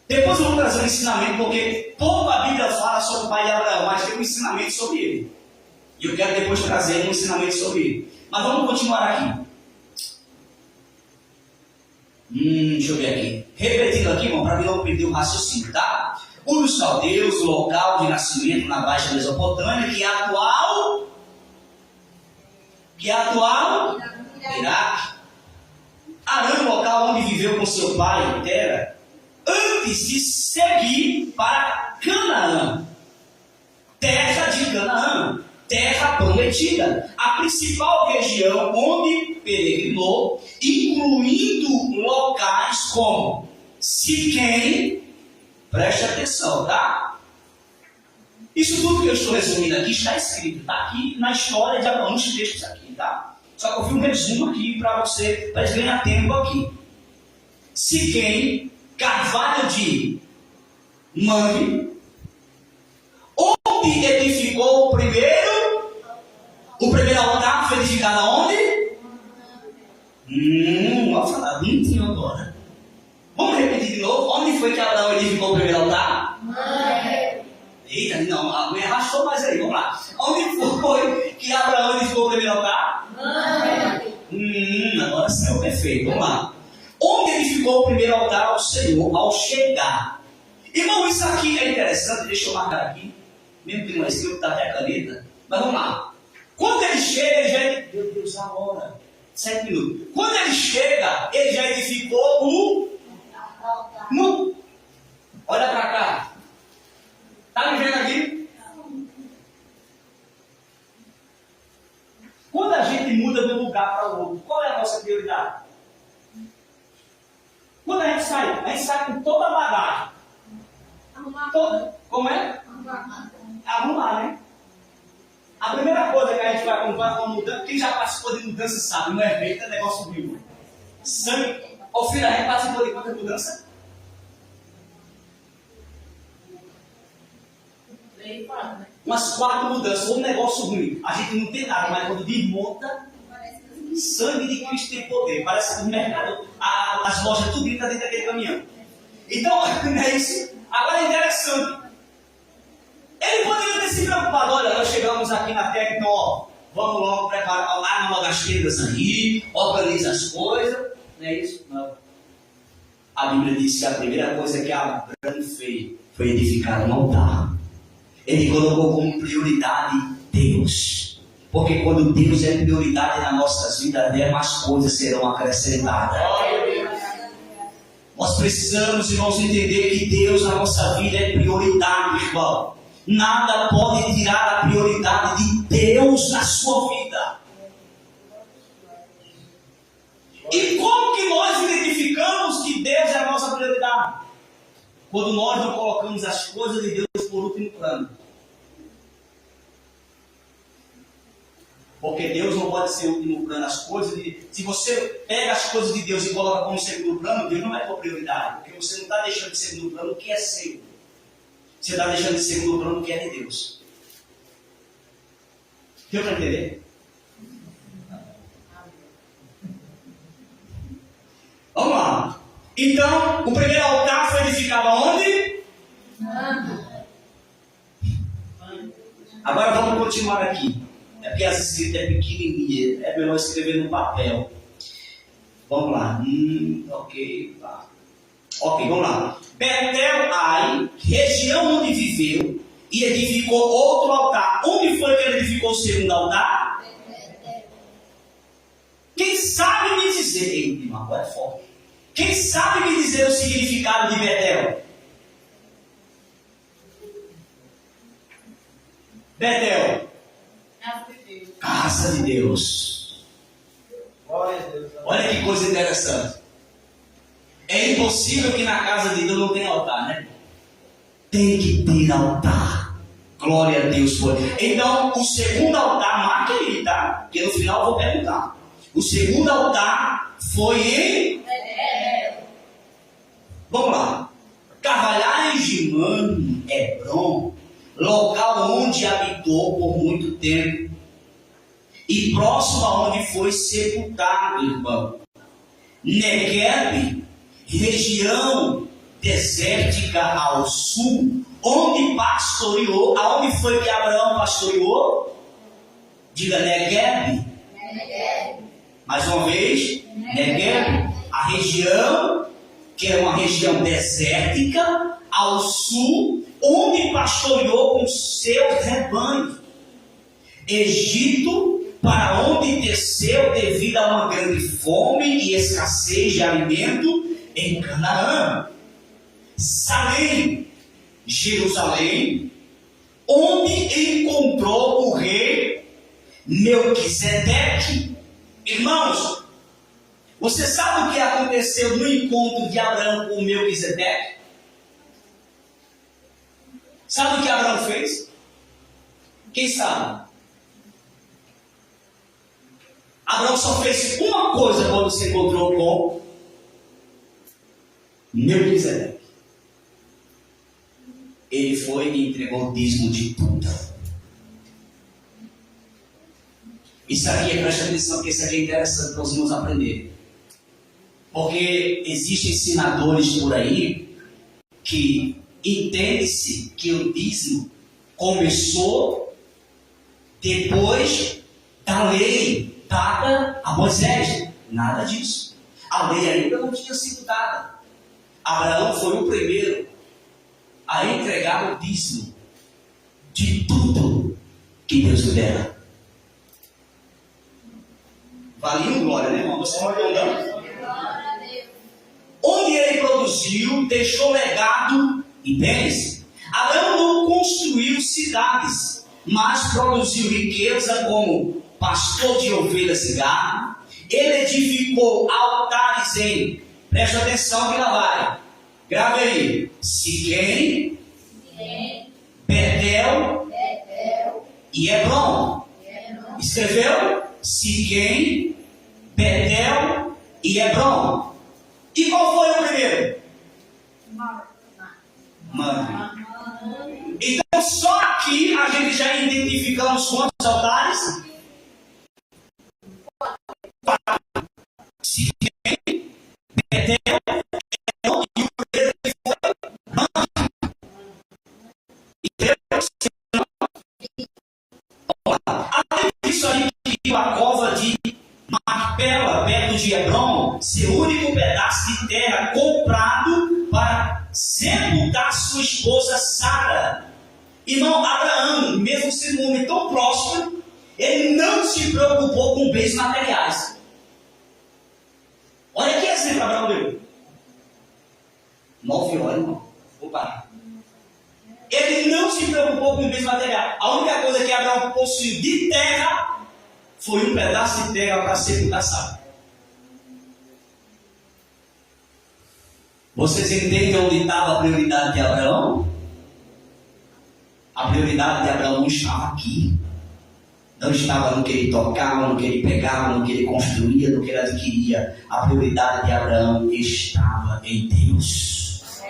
Depois eu vou trazer um ensinamento, porque toda a Bíblia fala sobre o pai de Abraão, mas tem um ensinamento sobre ele. E eu quero depois trazer um ensinamento sobre ele. Mas vamos continuar aqui. Deixa eu ver aqui. Repetindo aqui, irmão, para mim não perder o raciocínio, tá? Os caldeus, o local de nascimento na Baixa Mesopotâmia, que é atual Iraque. Arã, o local onde viveu com seu pai, Tera, antes de seguir para Canaã, terra de Canaã, terra prometida, a principal região onde peregrinou, incluindo locais como Siquém. Preste atenção, tá? Isso tudo que eu estou resumindo aqui está escrito, está aqui na história de Abraão, nos textos aqui, tá? Só que eu fiz um resumo aqui para você, para ganhar tempo aqui. Siquém, carvalho de Mamre, onde edificou o primeiro altar, foi edificado aonde? Vou falar bonitinho agora. Vamos repetir de novo. Onde foi que Abraão edificou o primeiro altar? Eita, não, a mulher arrastou mais aí, vamos lá. Onde foi que Abraão edificou o primeiro altar? Agora saiu perfeito, vamos lá. Onde edificou o primeiro altar ao Senhor ao chegar? Irmão, isso aqui é interessante, deixa eu marcar aqui. Mesmo que não é escrito, está até a caneta. Mas vamos lá. Quando ele chega, ele já... Meu Deus, a hora. 7 minutos. Quando ele chega, ele já edificou o... Olha para cá. Está me vendo aqui? Quando a gente muda de um lugar para o outro, qual é a nossa prioridade? Quando a gente sai com toda a bagagem. Como é? Arrumar, né? A primeira coisa que a gente vai quando vai uma mudança, quem já participou de mudança sabe, não é feito, é negócio vivo. Sangue. Ô filho, a gente participou de quanta mudança? 3, 4, né? Umas 4 mudanças, foi um negócio ruim. A gente não tem nada, mas quando desmonta, sangue de Cristo tem poder. Parece que no mercado, as lojas tudo está dentro daquele caminhão. Então, não é isso? Agora é interessante. Ele poderia ter se preocupado, olha, nós chegamos aqui na terra, então, ó, vamos logo preparar, arma logo as tendas aí, organiza as coisas. Não é isso? Não. A Bíblia diz que a primeira coisa que Abraão fez foi edificar um altar. Ele colocou como prioridade Deus. Porque quando Deus é prioridade nas nossas vidas, demais coisas serão acrescentadas. Nós precisamos, irmãos, entender que Deus na nossa vida é prioridade, irmão. Nada pode tirar a prioridade de Deus na sua vida. E como que nós identificamos que Deus é a nossa prioridade? Quando nós não colocamos as coisas de Deus por último plano. Porque Deus não pode ser o último plano. As coisas se você pega as coisas de Deus e coloca como segundo plano, Deus não é tua prioridade. Porque você não está deixando de segundo plano o que é seu. Você está deixando de segundo plano o que é de Deus. Deu para entender? Vamos lá. Então, o primeiro altar foi edificado aonde? Agora vamos continuar aqui. É porque essa escrita é pequenininha. É melhor escrever no papel. Vamos lá. Ok. Tá. Ok, vamos lá. Betel, Ai, região onde viveu, e edificou outro altar. Onde foi que ele edificou o segundo altar? Quem sabe me dizer, agora é forte. Quem sabe me dizer o significado de Betel? Betel, Casa de Deus. casa de Deus. Olha que coisa interessante. É impossível que na casa de Deus não tenha altar, né? Tem que ter altar. Glória a Deus por. Então, o segundo altar, marca aí, tá? Porque no final eu vou perguntar. O segundo altar foi em. Vamos lá. Carvalhais de Mano, Hebron, local onde habitou por muito tempo, e próximo aonde foi sepultado, irmão. Negueb, região desértica ao sul, onde pastoreou. Aonde foi que Abraão pastoreou? Diga Negueb. Mais uma vez, Negueb, a região que é uma região desértica ao sul, onde pastoreou com seus rebanhos. Egito, para onde desceu devido a uma grande fome e escassez de alimento em Canaã. Salém, Jerusalém, onde encontrou o rei Melquisedeque. Irmãos, você sabe o que aconteceu no encontro de Abraão com Melquisedeque? Sabe o que Abraão fez? Quem sabe? Abraão só fez uma coisa quando se encontrou com Melquisedeque. Ele foi e entregou o dízimo de tudo. Isso aqui, presta atenção, porque isso aqui é interessante para os irmãos aprenderem. Porque existem ensinadores por aí que entende-se que o dízimo começou depois da lei dada a Moisés. Nada disso. A lei ainda não tinha sido dada. Abraão foi o primeiro a entregar o dízimo de tudo que Deus lhe dera. Valia glória, né, irmão? Você não entendeu? Onde ele produziu, deixou legado e bens. Abraão não construiu cidades, mas produziu riqueza como pastor de ovelhas e gado. Ele edificou altares em, presta atenção que lá vai, grave aí, Siquém, Betel e Hebron. Escreveu? Siquém, Betel e Hebron. E qual foi o primeiro? Mamre. Então só aqui a gente já identificamos quantos altares? Siquém, Betel, Hebron e o primeiro que foi Mamre. Além disso, a gente viu a cova de Macpela, perto de Hebron, seu único pedaço de terra comprado para sepultar sua esposa Sara. Irmão, Abraão, mesmo sendo um homem tão próspero, ele não se preocupou com bens materiais. Olha que exemplo Abraão deu. 9 horas, irmão. Vou parar. Ele não se preocupou com bens materiais. A única coisa que Abraão possuiu de terra foi um pedaço de terra para sepultar Sara. Vocês entendem onde estava a prioridade de Abraão? A prioridade de Abraão não estava aqui. Não estava no que ele tocava, no que ele pegava, no que ele construía, no que ele adquiria. A prioridade de Abraão estava em Deus.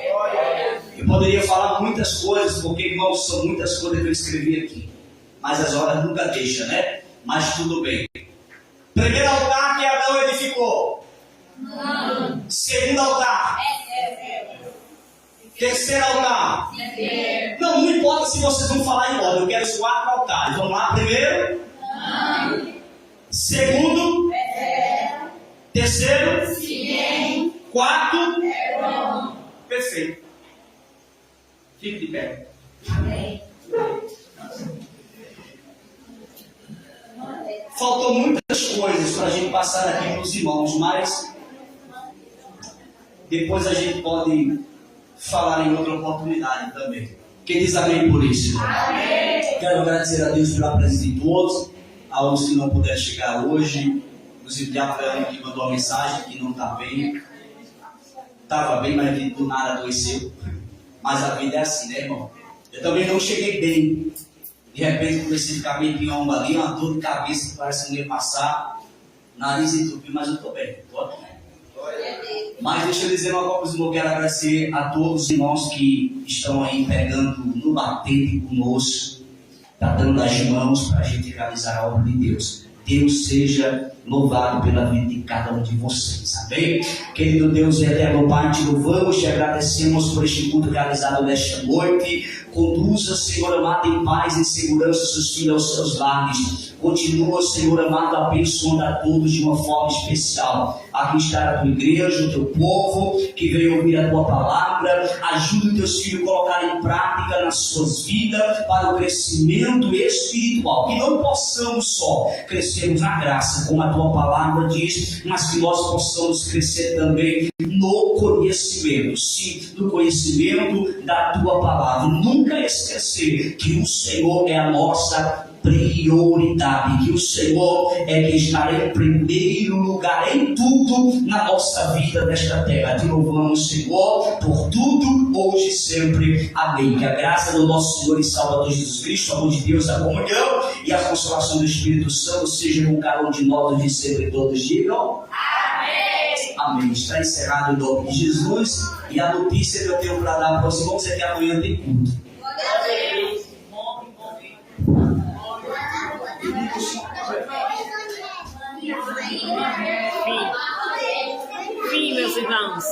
Eu poderia falar muitas coisas, porque, irmãos, são muitas coisas que eu escrevi aqui. Mas as horas nunca deixam, né? Mas tudo bem. Primeiro altar que Abraão edificou. Segundo altar. Terceiro altar. Não importa se vocês vão falar em ordem. Eu quero os 4 altares. Vamos lá. Primeiro. Segundo. Terceiro. Quarto. Perfeito. Fique de pé. Amém. Faltou muitas coisas para a gente passar aqui para os irmãos, mas depois a gente pode falar em outra oportunidade também. Quem diz amém por isso? Amém. Quero agradecer a Deus pela presença de todos, aos que não puderam chegar hoje, inclusive a Fran que mandou uma mensagem que não está bem. Estava bem, mas do nada adoeceu. Mas a vida é assim, né, irmão? Eu também não cheguei bem. De repente comecei a ficar meio pinhomba ali, uma dor de cabeça que parece que não ia passar. Nariz entupido, mas eu estou bem. Tô aqui. Mas deixa eu dizer uma coisa, eu quero agradecer a todos os irmãos que estão aí pegando no batente conosco, está dando as mãos para a gente realizar a obra de Deus. Deus seja louvado pela vida de cada um de vocês, amém? Querido Deus e eterno Pai, te louvamos, te agradecemos por este culto realizado nesta noite. Conduza, Senhor amado, em paz e segurança seus filhos aos seus lares. Continua, Senhor amado, abençoando a todos de uma forma especial. Aqui está a tua igreja, o teu povo, que veio ouvir a tua palavra. Ajude os teus filhos a colocar em prática nas suas vidas para o crescimento espiritual. Que não possamos só crescermos na graça, como a tua palavra diz, mas que nós possamos crescer também no conhecimento. Sim, no conhecimento da tua palavra. Nunca esquecer que o Senhor é a nossa prioridade, que o Senhor é que está em primeiro lugar em tudo na nossa vida nesta terra. Te louvamos, Senhor, por tudo, hoje e sempre. Amém. Que a graça do nosso Senhor e Salvador Jesus Cristo, o amor de Deus, a comunhão e a consolação do Espírito Santo seja com cada um de nós de sempre. Todos digam amém. Amém. Está encerrado em nome de Jesus. E a notícia que eu tenho para dar para os irmãos é que amanhã tem culto. Amém. Fim, meus irmãos.